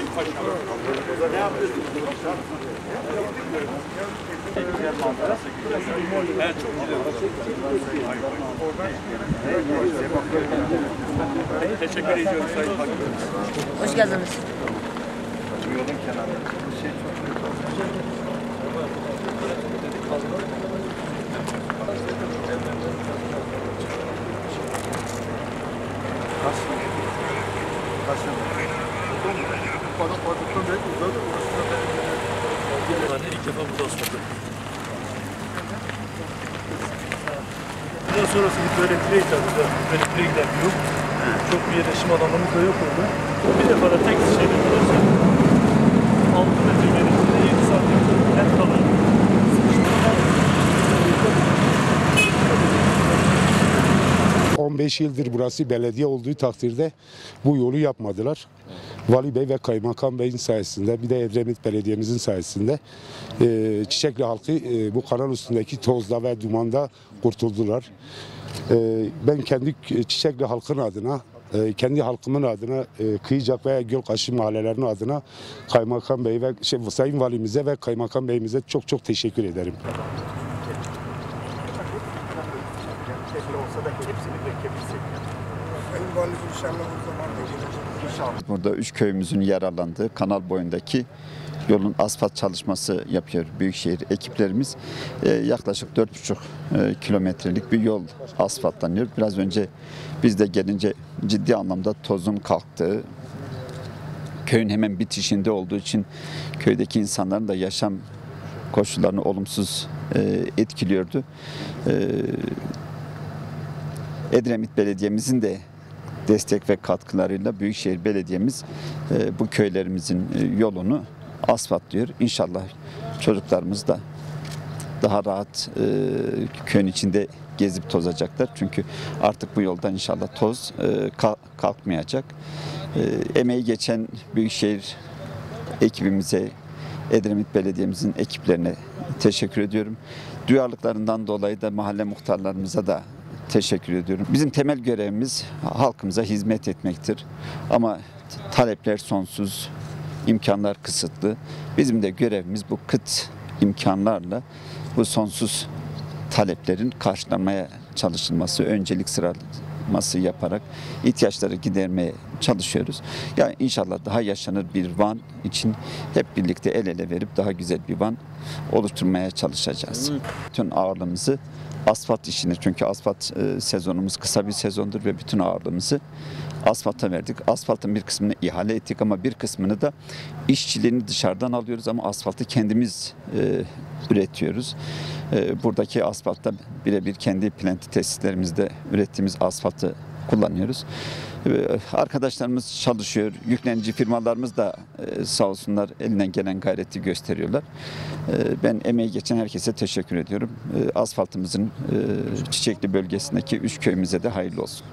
Ne yapıyorsunuz? Evet, çok güzel. Teşekkür ediyorum Sayın Bakanım. Hoş geldiniz. Bu yolun kenarında şey İlk defa burada asfaltım. Bundan sonrası bir elektriğe ihtiyacımız var. Elektriğe giden bir yol. Çok bir yerleşim alanımız da yok orada. Bir defa da tek şeyde burası. 6 metre genişliğinde 7 santim net kalır. 15 yıldır burası belediye olduğu takdirde bu yolu yapmadılar. Vali Bey ve Kaymakam Bey'in sayesinde, bir de Edremit Belediye'mizin sayesinde Çiçekli halkı bu kanal üstündeki tozda ve dumanda kurtuldular. Ben kendi Çiçekli halkın adına, kendi halkımın adına, Kıyıcak ve Gölkaşı mahallelerinin adına Kaymakam Bey ve Sayın Valimize ve Kaymakam Bey'imize çok çok teşekkür ederim. Burada 3 köyümüzün yer alındığı kanal boyundaki yolun asfalt çalışması yapıyor Büyükşehir ekiplerimiz. Yaklaşık 4,5 kilometrelik bir yol asfaltlanıyor. Biraz önce biz de gelince ciddi anlamda tozun kalktığı, köyün hemen bitişinde olduğu için köydeki insanların da yaşam koşullarını olumsuz etkiliyordu. Edremit Belediye'mizin de destek ve katkılarıyla Büyükşehir Belediye'miz bu köylerimizin yolunu asfaltlıyor. İnşallah çocuklarımız da daha rahat köyün içinde gezip tozacaklar. Çünkü artık bu yoldan inşallah toz kalkmayacak. Emeği geçen Büyükşehir ekibimize, Edremit Belediye'mizin ekiplerine teşekkür ediyorum. Duyarlılıklarından dolayı da mahalle muhtarlarımıza da teşekkür ediyorum. Bizim temel görevimiz halkımıza hizmet etmektir. Ama talepler sonsuz, imkanlar kısıtlı. Bizim de görevimiz bu kıt imkanlarla bu sonsuz taleplerin karşılanmaya çalışılması, öncelik sıralaması yaparak ihtiyaçları gidermeye çalışıyoruz. Yani inşallah daha yaşanır bir Van için hep birlikte el ele verip daha güzel bir Van oluşturmaya çalışacağız. Bütün ağırlığımızı asfalt işine, çünkü asfalt sezonumuz kısa bir sezondur ve bütün ağırlığımızı asfalta verdik. Asfaltın bir kısmını ihale ettik ama bir kısmını da işçiliğini dışarıdan alıyoruz ama asfaltı kendimiz üretiyoruz. Buradaki asfaltta birebir kendi planta tesislerimizde ürettiğimiz asfaltı kullanıyoruz. Arkadaşlarımız çalışıyor, yüklenici firmalarımız da sağ olsunlar elinden gelen gayreti gösteriyorlar. Ben emeği geçen herkese teşekkür ediyorum. Asfaltımızın Çiçekli bölgesindeki 3 köyümüze de hayırlı olsun.